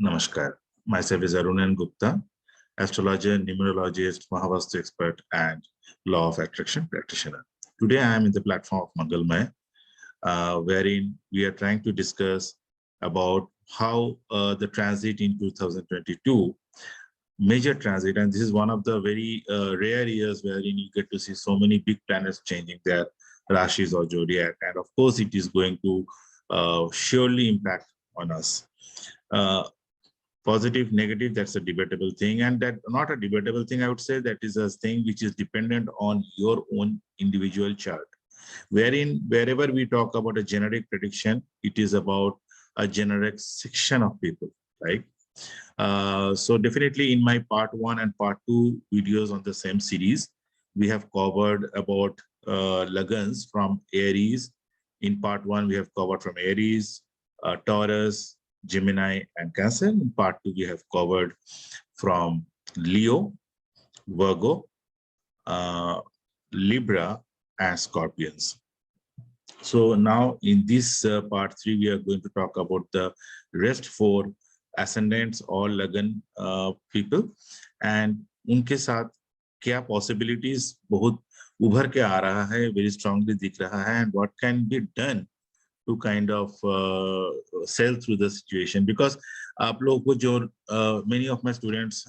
Namaskar. Myself is Arun N Gupta, astrologer, numerologist, Mahavastu expert, and law of attraction practitioner. Today, I am in the platform of Mangalmay, wherein we are trying to discuss about how the transit in 2022, major transit, and this is one of the very rare years wherein you get to see so many big planets changing their rashis or zodiac, and of course, it is going to surely impact on us. Uh, Positive, negative, that's a debatable thing, and that not a debatable thing, I would say that is a thing which is dependent on your own individual chart, wherein wherever we talk about a generic prediction, it is about a generic section of people, right? So definitely in my part 1 and part 2 videos on the same series, we have covered about lagans from Aries. In part 1 we have covered from Aries, Taurus, Gemini, and Cancer. In part 2 we have covered from Leo, Virgo, Libra, and Scorpions. So now in this part 3 we are going to talk about the rest 4 ascendants or Lagan people, and उनके साथ क्या possibilities बहुत उभर के आ रहा है, very strongly दिख रहा है, and what can be done to kind of sail through the situation. Because आप लोगों को जो many of my students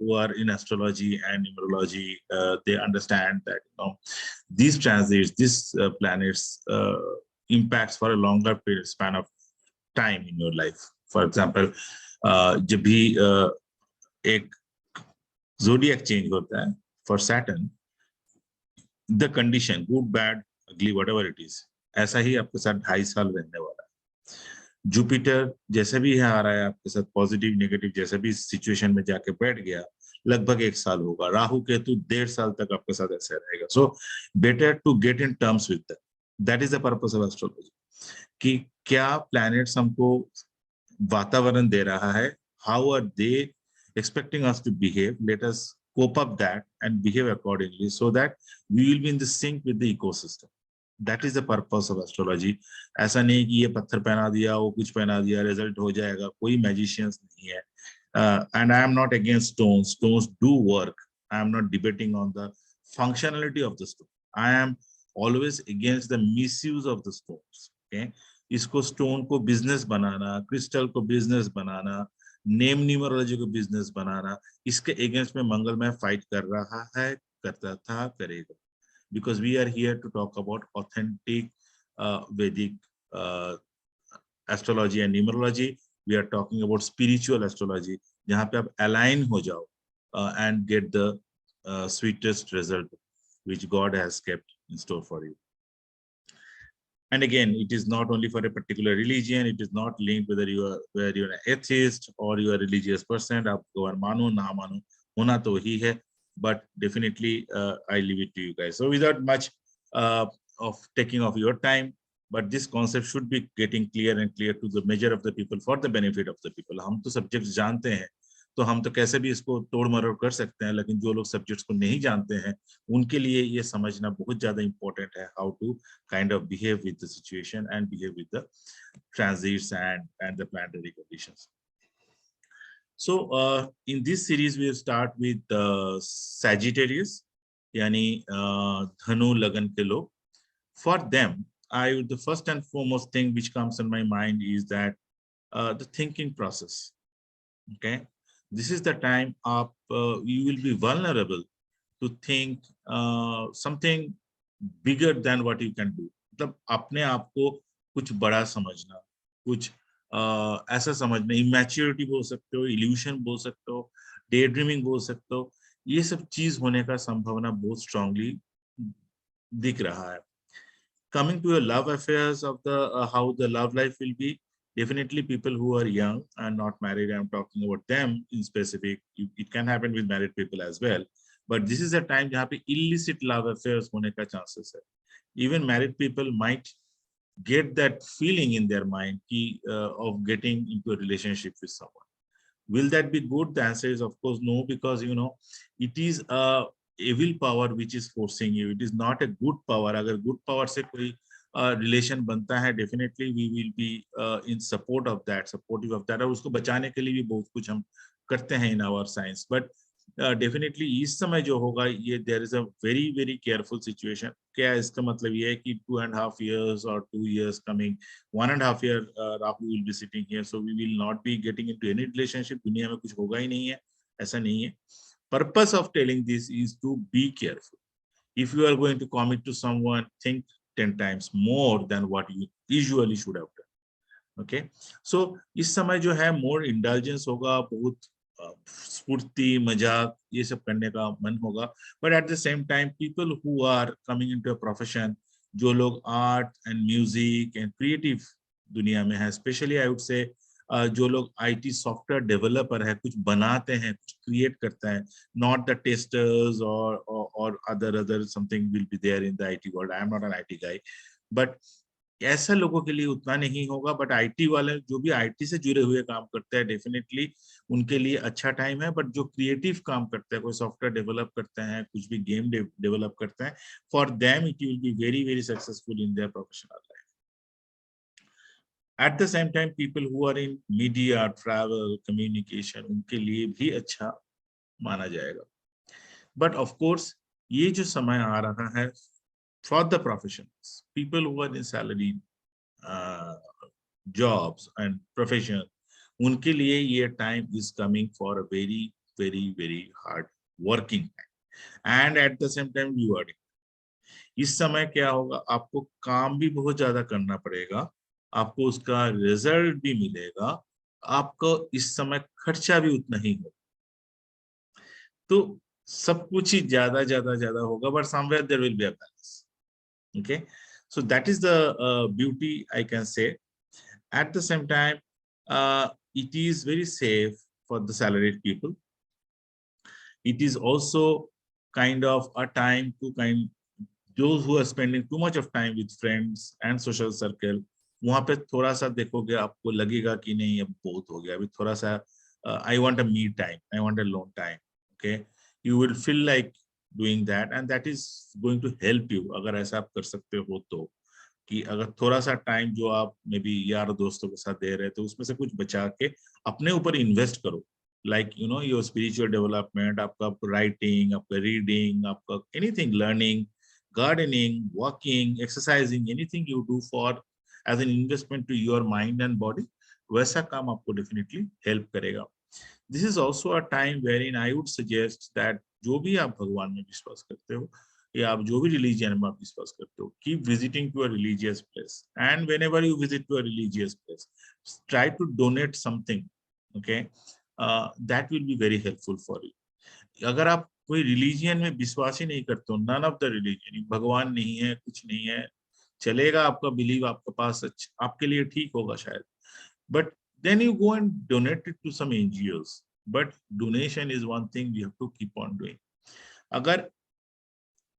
who are in astrology and numerology, they understand that these transits, these planets impacts for a longer period span of time in your life. For example, जब भी एक zodiac change होता है for Saturn, the condition, good, bad, ugly, whatever it is, ऐसा ही आपके साथ 2.5 साल रहने वाला है। जुपिटर जैसे भी यहाँ आ रहा है आपके साथ, पॉजिटिव नेगेटिव जैसे भी सिचुएशन में जाके बैठ गया, लगभग 1 साल होगा। राहु केतु 1.5 साल तक आपके साथ ऐसे रहेगा। So better to get in terms with that is the purpose of astrology, कि क्या प्लैनेट्स हमको वातावरण दे रहा है, how are they expecting us to behave, let us cope up that and behave accordingly so that we will be in the sync with the ecosystem. That is the purpose of astrology. ऐसा नहीं कि ये पत्थर पहना दिया, वो कुछ पहना दिया, रिजल्ट हो जाएगा, कोई magicians नहीं है. And I am not against stones. Stones do work. I am not debating on the functionality of the stone. I am always against the misuse of the stones. Okay? इसको stone को business बनाना, crystal को business बनाना, name numerology को business बनाना, इसके against में मंगलमय fight कर रहा है, करता था, करेगा. Because we are here to talk about authentic Vedic astrology and numerology. We are talking about spiritual astrology, जहां पे आप अलाइन हो जाओ and get the sweetest result which God has kept in store for you. And again, it is not only for a particular religion. It is not linked whether you're an atheist or you're a religious person. आप भगवान मानो ना मानो, होना तो ही है. But definitely, I leave it to you guys. So without much of taking of your time, but this concept should be getting clear and clear to the measure of the people for the benefit of the people. हम तो subjects जानते हैं, तो हम तो कैसे भी इसको तोड़ मरोड़ कर सकते हैं, लेकिन जो लोग सब्जेक्ट्स को नहीं जानते हैं उनके लिए ये समझना बहुत ज्यादा इंपॉर्टेंट है, how to kind of behave with the situation and behave with the transits and the planetary conditions. So in this series we start with Sagittarius, यानी धनु लगन के लोग. For them I the first and foremost thing which comes in my mind is that the thinking process. Okay, this is the time you will be vulnerable to think something bigger than what you can do. मतलब अपने आप को कुछ बड़ा समझना, कुछ ऐसा समझना, इमैच्योरिटी बोल सकते हो, इल्यूशन बोल सकते हो, डे ड्रीमिंग बोल सकते हो, ये सब चीज होने का संभावना बहुत स्ट्रांगली दिख रहा है. Coming to your love affairs of the how the love life will be, definitely people who are young and not married, I'm talking about them in specific. It can happen with married people as well, but this is a time जहाँ पे illicit love affairs होने का chances है. Even married people might get that feeling in their mind of getting into a relationship with someone. Will that be good? The answer is of course no, because it is a evil power which is forcing you. It is not a good power. अगर good power से कोई relation बनता है, definitely we will be in support of that, supportive of that, और उसको बचाने के लिए भी बहुत कुछ हम करते हैं in our science. But definitely इस समय जो होगा ये there is a very very careful situation. क्या इसका मतलब ये है कि 2.5 years और 2 years coming, 1.5 year Rahu will be sitting here, so we will not be getting into any relationship, दुनिया में कुछ होगा ही नहीं है, ऐसा नहीं है। Purpose of telling this is to be careful. If you are going to commit to someone, think 10 times more than what you usually should have done. Okay, so इस समय जो है more indulgence होगा, बहुत स्फूर्ति मजाक ये सब करने का मन होगा। But at the same time, people who are coming into a profession, जो लोग art and music and creative दुनिया में है, स्पेशली आई वुड से जो लोग आईटी सॉफ्टवेयर डेवलपर है, कुछ बनाते हैं, कुछ क्रिएट करते हैं, नॉट द टेस्टर्स और other something will be there in the IT world. I am not an IT guy, but ऐसा लोगों के लिए उतना नहीं होगा। बट आईटी वाले जो भी आईटी से जुड़े हुए काम करते हैं, डेफिनेटली उनके लिए अच्छा टाइम है। बट जो क्रिएटिव काम करते हैं, कोई सॉफ्टवेयर डेवलप करते हैं, कुछ भी गेम डेवलप करते हैं, for them it will be very very successful in their professional life. At the same time, people who are in media, travel, communication, उनके लिए भी अच्छा माना जाएगा। But of course, ये जो समय आ रहा है for the professionals, people who are in salaried jobs and profession, उनके लिए ये time is coming for a very very very hard working time and at the same time rewarding। इस समय क्या होगा, आपको काम भी बहुत ज्यादा करना पड़ेगा, आपको उसका रिजल्ट भी मिलेगा, आपको इस समय खर्चा भी उतना ही होगा, तो सब कुछ ही ज्यादा ज्यादा ज्यादा होगा। But somewhere there will be a balance. Okay, so that is the beauty I can say. At the same time it is very safe for the salaried people. It is also kind of a time to those who are spending too much of time with friends and social circle, वहां पे थोड़ा सा देखोगे, आपको लगेगा कि नहीं अब बहुत हो गया, अभी थोड़ा सा I want a me time, I want a lone time. Okay, you will feel like doing that and that is going to help you. अगर ऐसा आप कर सकते हो तो, कि अगर थोड़ा सा टाइम जो आप मे बी यार दोस्तों के साथ दे रहे थे, उसमें से कुछ बचा के अपने ऊपर इन्वेस्ट करो, like you know your spiritual development, आपका राइटिंग, आपका रीडिंग, आपका anything, learning, gardening, walking, exercising, anything you do for as an investment to your mind and body, वैसा काम आपको definitely help करेगा। This is also a time wherein I would suggest that जो भी आप भगवान में विश्वास करते हो या आप जो भी रिलीजियन में आप विश्वास करते हो, keep visiting to a religious place, and whenever you visit to a religious place, try to donate something, okay, that will be very helpful for you। अगर आप कोई रिलीजियन में विश्वास ही नहीं करते हो, नन ऑफ द रिलीजन, भगवान नहीं है, कुछ नहीं है, चलेगा आपका बिलीव आपके पास, अच्छा आपके लिए ठीक होगा शायद, but then you go and donate it to some NGOs. But donation is one thing we have to keep on doing. अगर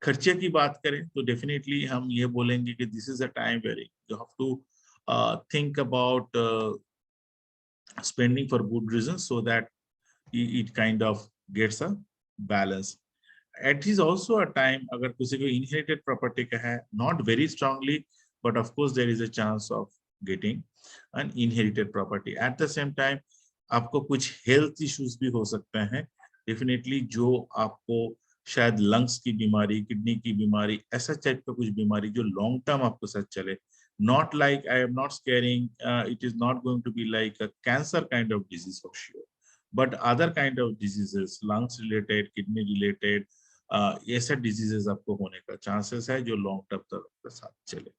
खर्चे की बात करें तो डेफिनेटली हम ये बोलेंगे कि this is a time where you have to think about spending for good reasons so that it kind of gets a balance। It is also a time अगर किसी को inherited property का है, not very strongly, but of course there is a chance of getting an inherited property। At the same time आपको कुछ health issues भी हो सकते हैं definitely, जो आपको शायद lungs की बीमारी, किडनी की बीमारी, ऐसा टाइप का कुछ बीमारी जो long term आपको साथ चले। Not like, I am not scaring, it is not going to be like a cancer kind of disease for sure, but other kind of diseases, lungs related, kidney related, ऐसे diseases आपको होने का chances है जो long term तक के साथ चले।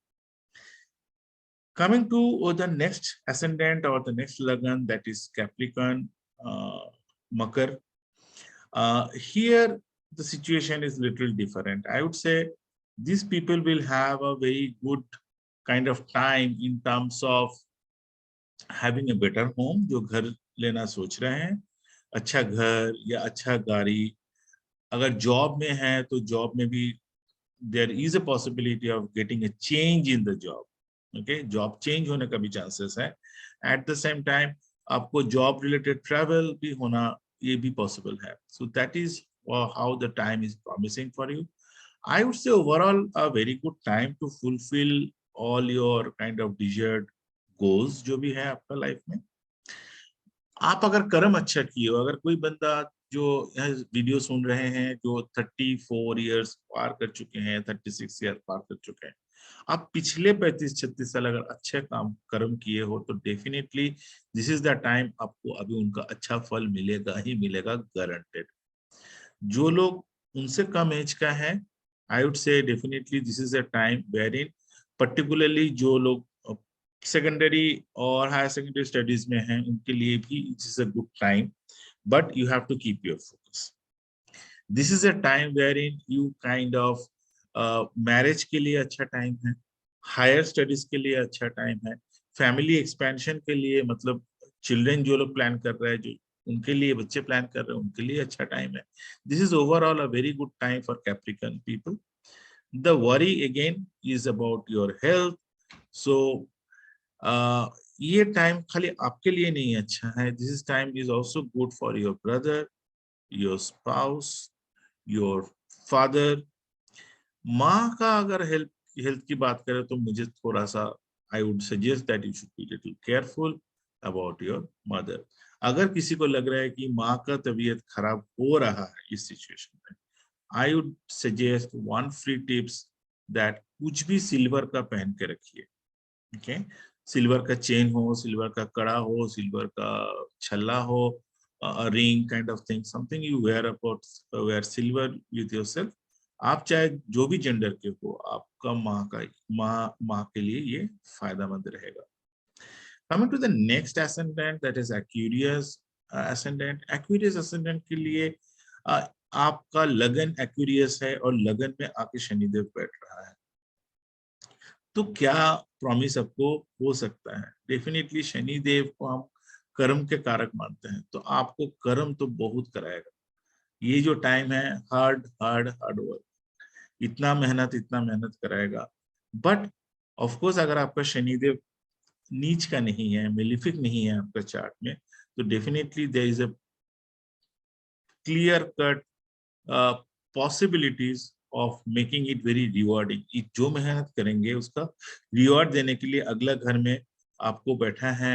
Coming to the next ascendant or the next lagan, that is Capricorn, Makar. Here the situation is little different. I would say these people will have a very good kind of time in terms of having a better home। जो घर लेना सोच रहे हैं, अच्छा घर या अच्छा गाड़ी, अगर जॉब में है तो जॉब में भी there is a possibility of getting a change in the job। okay, job change होने का भी चांसेस है। at the same time आपको जॉब रिलेटेड ट्रैवल भी होना, ये भी पॉसिबल है। so that is how the time is promising for you। I would say overall a very good time to fulfill all your kind of desired goals जो भी है आपका लाइफ में। आप अगर कर्म अच्छा किए हो, अगर कोई बंदा जो यह वीडियो सुन रहे हैं जो 34 इयर्स पार कर चुके हैं, 36 ईयर पार कर चुके हैं, आप पिछले 35-36 साल अगर अच्छे काम कर्म किए हो तो definitely this is the time आपको अभी उनका अच्छा फल मिलेगा ही मिलेगा, गारंटेड। जो लोग उनसे कम एज का है, I would say definitely this is a time wherein particularly जो लोग सेकेंडरी और हायर सेकेंडरी स्टडीज में हैं उनके लिए भी it is a good time, but you have to keep your focus. This is a time wherein you kind of marriage के लिए अच्छा टाइम है, हायर स्टडीज के लिए अच्छा टाइम है, फैमिली एक्सपेंशन के लिए, मतलब चिल्ड्रन जो लोग प्लान कर रहे हैं, जो उनके लिए बच्चे प्लान कर रहे हैं उनके लिए अच्छा टाइम है। This is overall a very good time for Capricorn people. The worry again is about your health. So ये टाइम खाली आपके लिए नहीं अच्छा है, this is time is also good for your brother, your spouse, your father. माँ का अगर हेल्थ हेल्थ की बात करें तो मुझे थोड़ा सा आई would suggest that you should be little careful about your mother. अगर किसी को लग रहा है कि माँ का तबीयत खराब हो रहा है इस सिचुएशन में, I would suggest one free tips that कुछ भी सिल्वर का पहन के रखिए। ओके, सिल्वर का चेन हो, सिल्वर का कड़ा हो, सिल्वर का छल्ला हो, ring kind of thing, something you wear about, wear silver with yourself. आप चाहे जो भी जेंडर के हो, आपका माँ के लिए ये फायदेमंद रहेगा। Coming to the next ascendant, that is Aquarius ascendant। Aquarius ascendant के लिए आपका लगन एक्वेरियस है और लगन में आके शनिदेव बैठ रहा है, तो क्या प्रॉमिस आपको हो सकता है? डेफिनेटली शनिदेव को हम कर्म के कारक मानते हैं, तो आपको कर्म तो बहुत कराएगा। ये जो टाइम है हार्ड हार्ड हार्ड वर्क, इतना मेहनत कराएगा। बट ऑफ कोर्स अगर आपका शनिदेव नीच का नहीं है, मेलिफिक नहीं है आपका चार्ट में, तो definitely there is a clear cut possibilities of making it very rewarding. जो मेहनत करेंगे उसका रिवॉर्ड देने के लिए अगला घर में आपको बैठा है।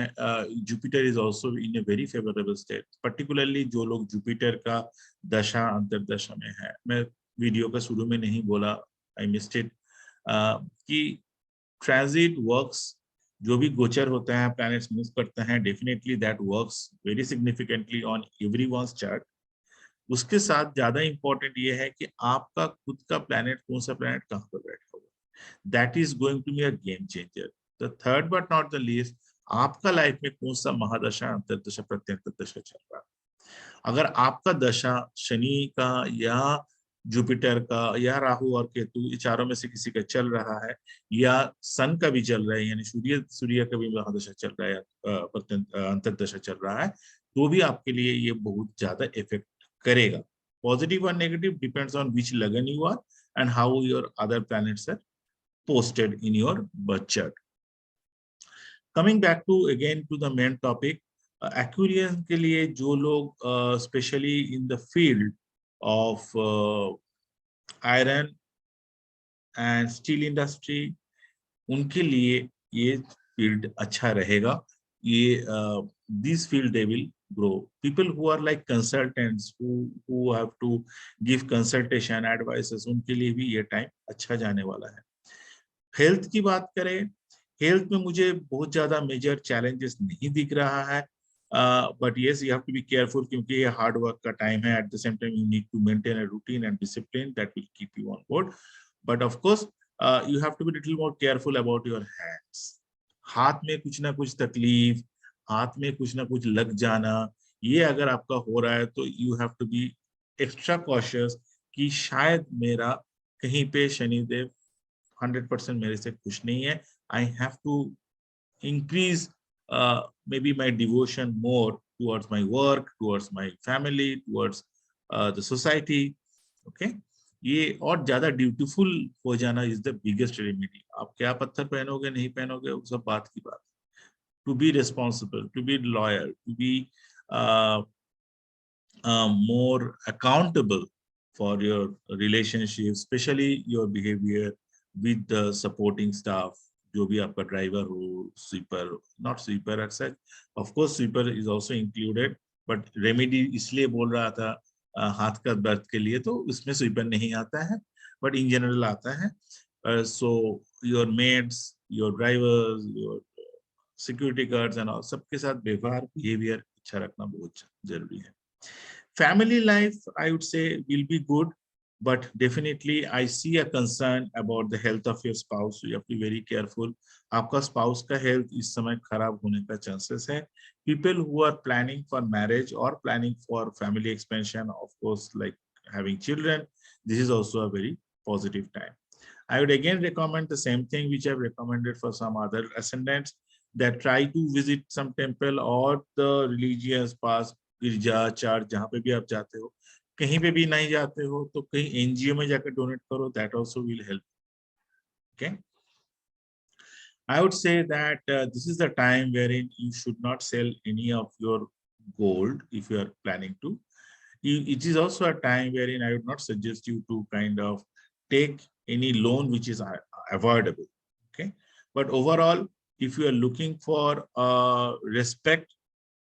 Jupiter is also in a very favourable state, particularly जो लोग जुपिटर का दशा अंतरदशा में है। मैं वीडियो का शुरू में नहीं बोला, आई मिस्ड इट, कि ट्रांजिट वर्क्स, जो भी गोचर होता है प्लैनेट्स मूव करते हैं, definitely that works very significantly on everyone's chart. उसके साथ ज्यादा इंपॉर्टेंट ये है कि आपका खुद का प्लैनेट, कौन सा प्लैनेट कहाँ पर बैठा हुआ है, that is going to be a game changer. The third but not the least, आपका लाइफ में कौन सा महादशा अंतरदशा प्रत्यंतरदशा चल रहा है। अगर आपका दशा शनि का या जुपिटर का या राहु और केतु, ये चारों में से किसी का चल रहा है, या सन का भी चल रहा है, यानी सूर्य का भी महादशा चल रहा है या अंतरदशा चल रहा है, तो भी आपके लिए ये बहुत ज्यादा इफेक्ट करेगा। पॉजिटिव और नेगेटिव डिपेंड्स ऑन विच लगन you are and how your other planets are posted in your birth chart. Coming back to again to the main topic, Aquarius के लिए जो लोग specially in the field of iron and steel industry, उनके लिए ये field अच्छा रहेगा। ये this field they will grow. People who are like consultants, who have to give consultation advices, उनके लिए भी ये टाइम अच्छा जाने वाला है। हेल्थ की बात करें, हेल्थ में मुझे बहुत ज्यादा मेजर चैलेंजेस नहीं दिख रहा है, but yes you have to be careful, क्योंकि ये हार्ड वर्क का टाइम है। At the same time you need to maintain a routine and discipline that will keep you on board, but of course you have to be little more careful about your hands. हाथ में कुछ ना कुछ तकलीफ, हाथ में कुछ ना कुछ लग जाना, ये अगर आपका हो रहा है तो you have to be extra cautious कि शायद मेरा कहीं पे शनिदेव 100% मेरे से खुश नहीं है। I have to increase maybe my devotion more towards my work, towards my family, towards the society. Okay, ये और ज्यादा ड्यूटीफुल हो जाना इज द बिगेस्ट रेमेडी। आप क्या पत्थर पहनोगे नहीं पहनोगे वो सब बात की बात। To be responsible, to be loyal, to be more accountable for your relationship, especially your behavior with the supporting staff, जो भी आपका ड्राइवर हो, sweeper, not sweeper except, of course sweeper is also included, but remedy इसलिए बोल रहा था हाथ का दर्द के लिए, तो उसमें स्वीपर नहीं आता है, बट इन जनरल आता है. So your maids, your drivers, your security guards and all, सबके साथ व्यवहार, बिहेवियर अच्छा रखना बहुत जरूरी है. Family life, I would say, will be good, but definitely I see a concern about the health of your spouse. So you have to be very careful. आपका spouse का health इस समय खराब होने का chances है. People who are planning for marriage or planning for family expansion, of course, like having children, this is also a very positive time. I would again recommend the same thing which I've recommended for some other ascendants, that try to visit some temple or the religious past, गिरजा church, जहाँ पे भी आप जाते हो. कहीं पे भी नहीं जाते हो तो कहीं एनजीओ में जाकर डोनेट करो, that also will help. Okay, I would say that this is the time wherein you should not sell any of your gold if you are planning to. It is also a time wherein I would not suggest you to kind of take any loan which is avoidable. Okay, but overall, if you are looking for respect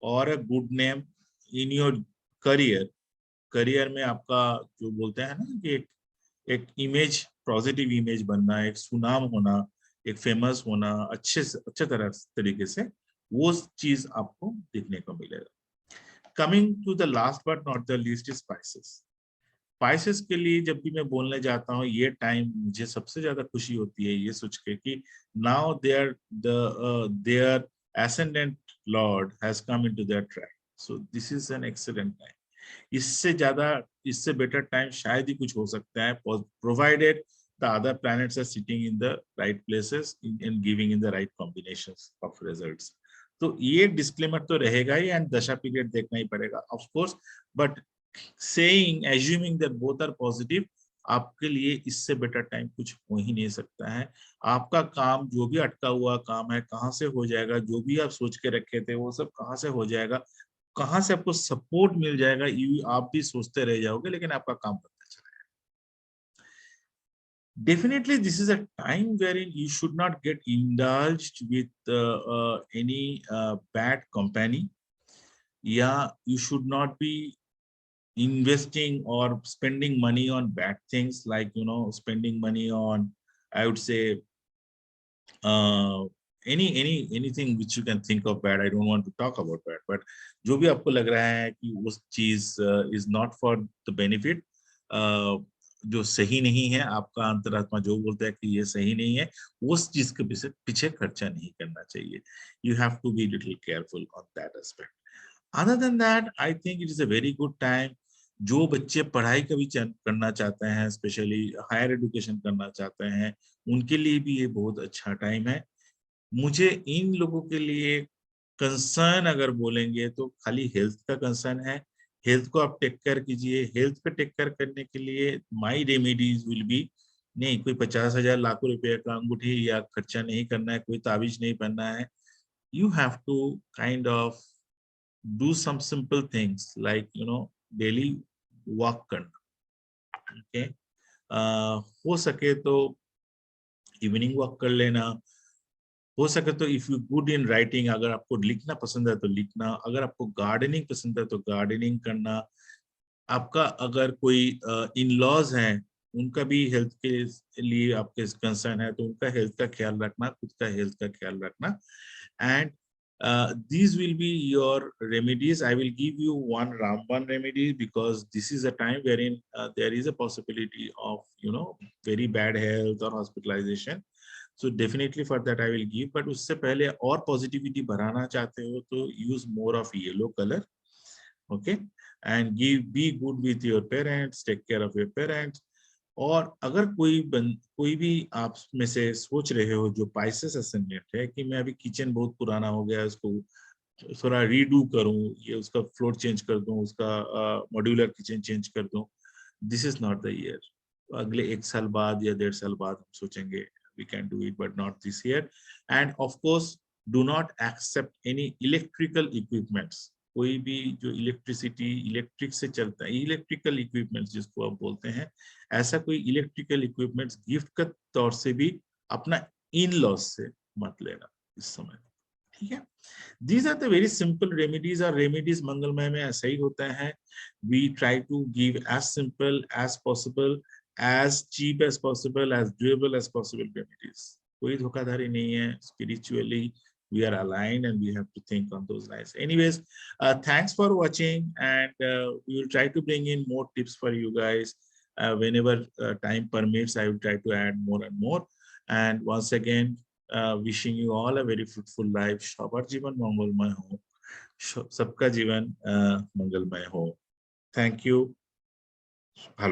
or a good name in your career, में आपका जो बोलते हैं ना कि एक image, positive image बनना, एक सुनाम होना, एक फेमस होना, अच्छे तरीके से, वो चीज आपको देखने को मिलेगा. Coming to the last but not the least is spices. Spices के लिए जब भी मैं बोलने जाता हूँ, ये टाइम मुझे सबसे ज्यादा खुशी होती है ये सोच के कि now there ascendant lord has come into their track. So this is an excellent time. इससे बेटर टाइम शायद ही कुछ हो सकता है, provided the other planets are sitting in the right places and giving in the right combinations of results. तो ये disclaimer तो रहेगा ही, एंड दशा पीरियड देखना ही पड़ेगा of course, but saying assuming that both are positive, आपके लिए इससे बेटर टाइम कुछ हो ही नहीं सकता है. आपका काम, जो भी अटका हुआ काम है, कहाँ से हो जाएगा, जो भी आप सोच के रखे थे वो सब कहाँ से हो जाएगा, कहाँ से आपको सपोर्ट मिल जाएगा, ये आप भी सोचते रह जाओगे, लेकिन आपका काम बनता चलेगा. Definitely this is a time wherein you should not get indulged with any bad company. Yeah, you should not be investing or spending money on bad things, like spending money on, I would say, anything which you can think of bad. I don't want to talk about bad, but जो भी आपको लग रहा है कि उस चीज is not for the benefit, जो सही नहीं है, आपका अंतरात्मा जो बोलता है कि ये सही नहीं है, उस चीज के पीछे खर्चा नहीं करना चाहिए. You have to be little careful on that aspect. Other than that, I think it is a very good time. जो बच्चे पढ़ाई का भी करना चाहते हैं, स्पेशली हायर एजुकेशन करना चाहते हैं, उनके लिए भी ये बहुत अच्छा टाइम है. मुझे इन लोगों के लिए कंसर्न अगर बोलेंगे तो खाली हेल्थ का कंसर्न है. हेल्थ को आप टेक केयर कीजिए. हेल्थ का टेक केयर करने के लिए माई रेमेडीज विल बी, नहीं कोई 50,000 लाखों रुपए का अंगूठी या खर्चा नहीं करना है, कोई ताबीज नहीं पहनना है. You have to kind of do some simple things like daily walk करना. ओके, हो सके तो इवनिंग वॉक कर लेना. हो सके तो if you good in writing, अगर आपको लिखना पसंद है तो लिखना. अगर आपको गार्डनिंग पसंद है तो गार्डनिंग करना. आपका अगर कोई इन लॉज हैं, उनका भी हेल्थ के लिए आपके कंसर्न है, तो उनका हेल्थ का ख्याल रखना, खुद का हेल्थ का ख्याल रखना. And these will be your remedies. I will give you one Ramban remedy, because this is a time wherein there is a possibility of very bad health or hospitalization. So definitely for that I will give. But उससे पहले और positivity बढ़ाना चाहते हो तो use more of yellow color. Okay, and be good with your parents, take care of your parents. और अगर कोई भी आप में से सोच रहे हो जो पाइसेस असेंडेंट है कि मैं अभी किचन बहुत पुराना हो गया, उसको थोड़ा रीडू करूं, ये उसका फ्लोर चेंज कर दूं, उसका मॉड्यूलर किचन चेंज कर दूं, this is not the year. अगले 1 साल बाद या 1.5 साल बाद हम सोचेंगे we can do it, but not this year. And of course, do not accept any electrical equipments. कोई भी जो इलेक्ट्रिक से चलता है, इलेक्ट्रिकल इक्विपमेंट्स जिसको आप बोलते हैं, ऐसा कोई इलेक्ट्रिकल इक्विपमेंट्स गिफ्ट के तौर से भी अपना इन लॉज से मत लेना इस समय, ठीक है। These are the very simple remedies, और remedies मंगलमय में ऐसा ही होता है. We try to give as simple as possible, as cheap as possible, as doable as possible remedies. कोई धोखाधड़ी नहीं है. Spiritually we are aligned and we have to think on those lines. Anyways, thanks for watching, and we will try to bring in more tips for you guys. Whenever time permits, I will try to add more and more. And once again, wishing you all a very fruitful life. सবার जीवन मंगलमय हो, सबका जीवन मंगलमय हो. Thank you. ভালো